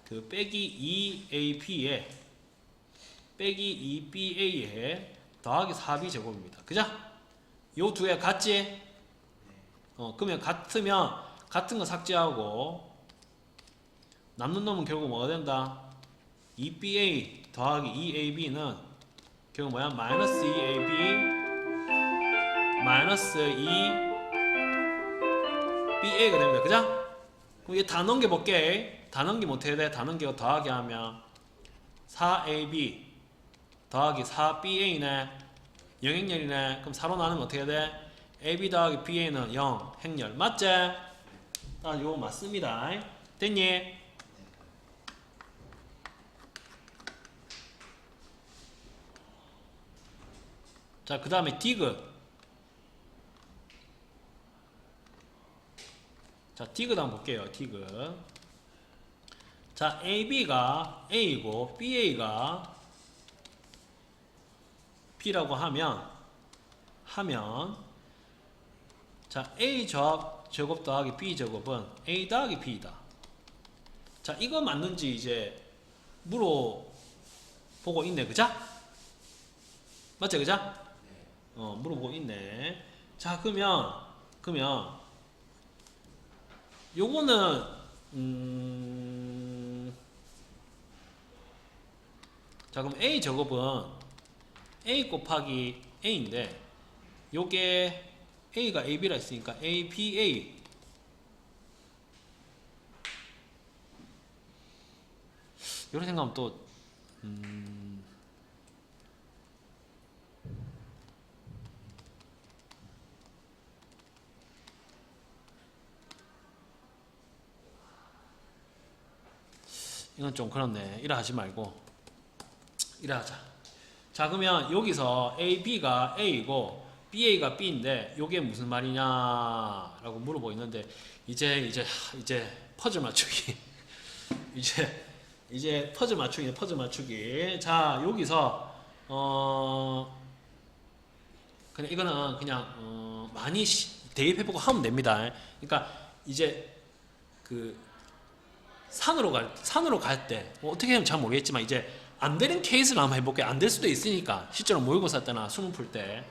그 빼기 2AB에 빼기 2BA에 더하기 4B 제곱입니다. 그죠? 요 두 개 같지? 그러면 같은 거 삭제하고 남는 놈은 결국 뭐가 된다? 2BA 더하기 2AB는 결국 뭐야? 마이너스 2AB 마이너스 2 BA가 됩니다. 그죠? 그럼 얘 다 넘겨볼게. 다 넘기면 어떻게 돼? 다 넘기고 더하기 하면 4AB 더하기 4BA네. 영행렬이네. 그럼 4로 나누면 어떻게 돼? AB 더하기 BA는 0 행렬. 맞지? 요거 맞습니다. 됐니? 자, 그 다음에 디귿. 자, 디귿 한번 볼게요. 디귿. 자, AB가 A이고 BA가 B라고 하면 자, A 제곱 더하기 B 제곱은 A 더하기 B다. 자, 이거 맞는지 이제 물어보고 있네. 그자? 맞지? 그자? 물어보고 있네. 자, 그러면 요거는 자, 그럼 A 제곱은 A 곱하기 A인데 요게 A가 AB라 했으니까 ABA 이런 생각하면 또 이건 좀 그렇네. 이래 하지 말고 이래 하자. 자, 그러면 여기서 AB가 A이고 BA가 B인데 요게 무슨 말이냐라고 물어보고 있는데 이제 퍼즐 맞추기 이제 퍼즐 맞추기. 자, 여기서 그냥 이거는 그냥 많이 대입해보고 하면 됩니다. 그러니까 이제 그 산으로 갈 때 어떻게 하면 잘 모르겠지만 이제 안 되는 케이스를 한번 해볼게요. 안 될 수도 있으니까 실제로 모의고사 때나 수능 풀 때.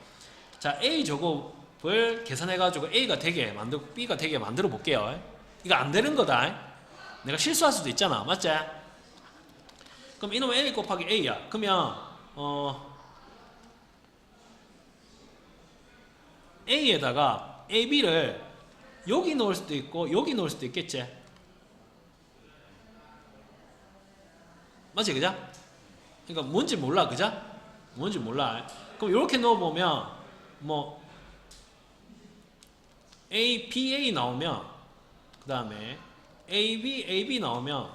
자, A 제곱을 계산해가지고 A가 되게 만들고 B가 되게 만들어 볼게요. 이거 안 되는 거다. 내가 실수할 수도 있잖아. 맞지? 그럼 이놈은 A 곱하기 A야. 그러면 A에다가 AB를 여기 넣을 수도 있고 여기 넣을 수도 있겠지. 맞지? 그죠? 그러니까 뭔지 몰라. 그죠? 뭔지 몰라. 그럼 이렇게 넣어보면 뭐 ABA 나오면 그 다음에 AB 나오면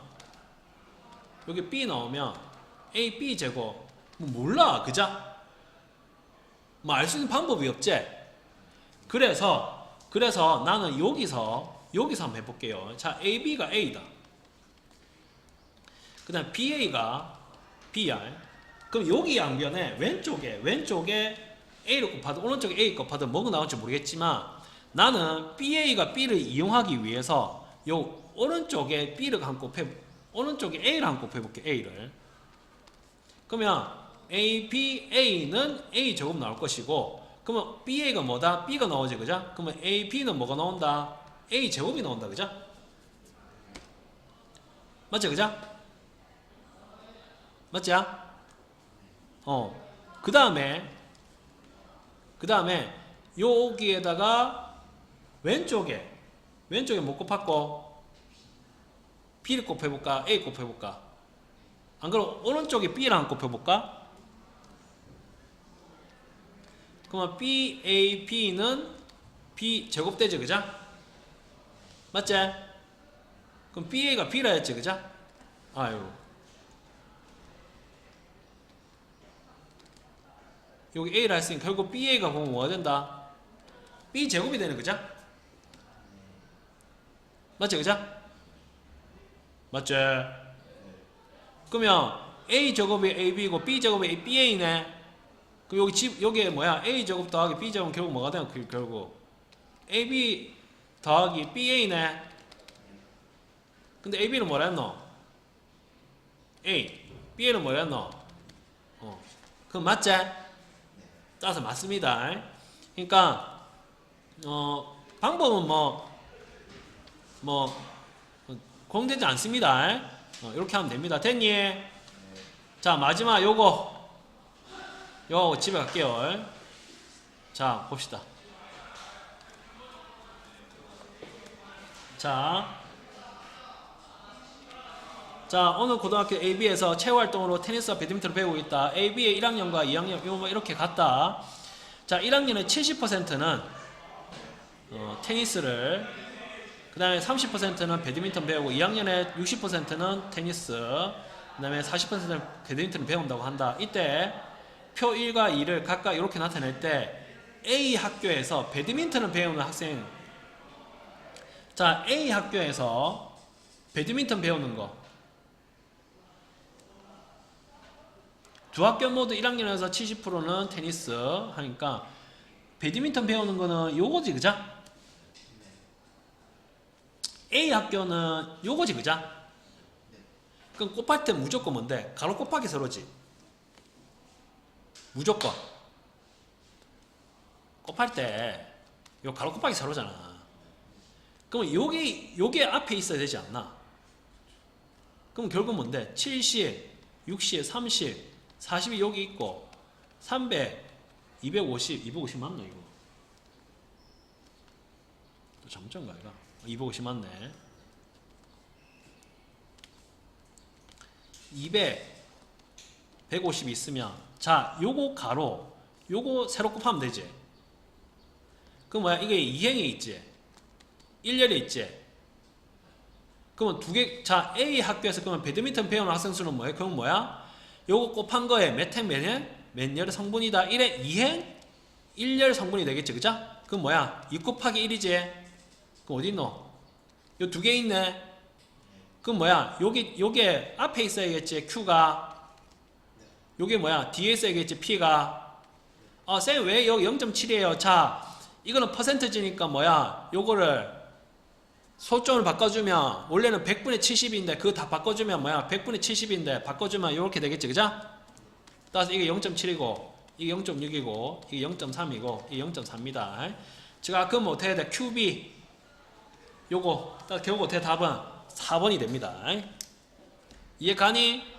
여기 B 나오면 AB 제곱 뭐 몰라. 그죠? 뭐 알 수 있는 방법이 없지. 그래서 나는 여기서 한번 해볼게요. 자, AB가 A다. 그 다음 BA가 B야. 그럼 여기 양변에 왼쪽에 A를 곱하든 오른쪽에 A 곱하든 뭐가 나올지 모르겠지만 나는 BA가 B를 이용하기 위해서 요 오른쪽에 B를 한 곱해 오른쪽에 A를 한 곱해볼게. A를. 그러면 ABA는 A 제곱 나올 것이고 그러면 BA가 뭐다? B가 나오지. 그죠? 그러면 AB는 뭐가 나온다? A 제곱이 나온다. 그죠? 맞죠? 그죠? 맞죠? 그 다음에 여기에다가 왼쪽에 뭐 곱하고 B를 곱해볼까? A 곱해볼까? 안 그럼 오른쪽에 B를 한 곱해볼까? 그러면 BAB는 B 제곱되지. 그죠? 맞지? 그럼 BA가 B라 했지. 그죠? 아유, 여기 A라 했으니까 결국 BA가 보면 뭐가 된다? B 제곱이 되는. 그죠? 맞지? 그죠? 맞지? 그러면 A 제곱이 AB고 B 제곱이 BA네. 그럼 여기에 뭐야? A 제곱 더하기 B 제곱은 결국 뭐가 되나? 결국 AB 더하기 BA네. 근데 AB는 뭐라 했노? A. BA는 뭐라 했노? 그럼 맞지? 따라서 맞습니다. 그러니까 방법은 공되지 않습니다. 이렇게 하면 됩니다. 됐니? 자, 마지막 요거 집에 갈게요. 자, 봅시다. 자, 오늘 고등학교 AB에서 체육활동으로 테니스와 배드민턴을 배우고 있다. AB의 1학년과 2학년 뭐 이렇게 갔다. 자, 1학년의 70%는 테니스를, 그 다음에 30%는 배드민턴 배우고 2학년의 60%는 테니스, 그 다음에 40%는 배드민턴을 배운다고 한다. 이때 표 1과 2를 각각 이렇게 나타낼 때 A 학교에서 배드민턴을 배우는 학생, 자, A 학교에서 배드민턴 배우는 거 두 학교 모두 1학년에서 70%는 테니스 하니까 배드민턴 배우는 거는 요거지, 그자? A 학교는 요거지, 그자? 그럼 곱할 때 무조건 뭔데? 가로 곱하기 세로지. 무조건. 곱할 때 요 가로 곱하기 세로잖아. 그럼 요게 앞에 있어야 되지 않나? 그럼 결국 뭔데? 70, 60, 30, 40이 여기 있고 300, 250 맞나 이거? 또 잘못된 거 아이가? 250 맞네. 200, 150 있으면 자, 요거 가로, 요거 세로 곱하면 되지. 그럼 뭐야? 이게 2행에 있지. 1열에 있지. 그러면 두 개, 자, A 학교에서 그러면 배드민턴 배우는 학생 수는 뭐야? 그럼 뭐야? 요거 곱한 거에 몇 행, 몇 열의 성분이다. 1에 2행, 1열 성분이 되겠지, 그죠? 그럼 뭐야? 2 곱하기 1이지. 그럼 어디 있노? 요 두 개 있네. 그럼 뭐야? 요게 앞에 있어야겠지, Q가. 요게 뭐야? 뒤에 있어야겠지, P가. 쌤, 왜 여기 0.7이에요? 자, 이거는 퍼센트지니까 뭐야? 요거를 소점을 바꿔주면 원래는 100분의 70인데 그거 다 바꿔주면 뭐야? 100분의 70인데 바꿔주면 이렇게 되겠지, 그죠? 따라서 이게 0.7이고 이게 0.6이고 이게 0.3이고 이게 0.4입니다. 제가 그럼 어떻게 해야 돼? QB 요거 결국 어떻게 답은 4번이 됩니다. 이해 가니?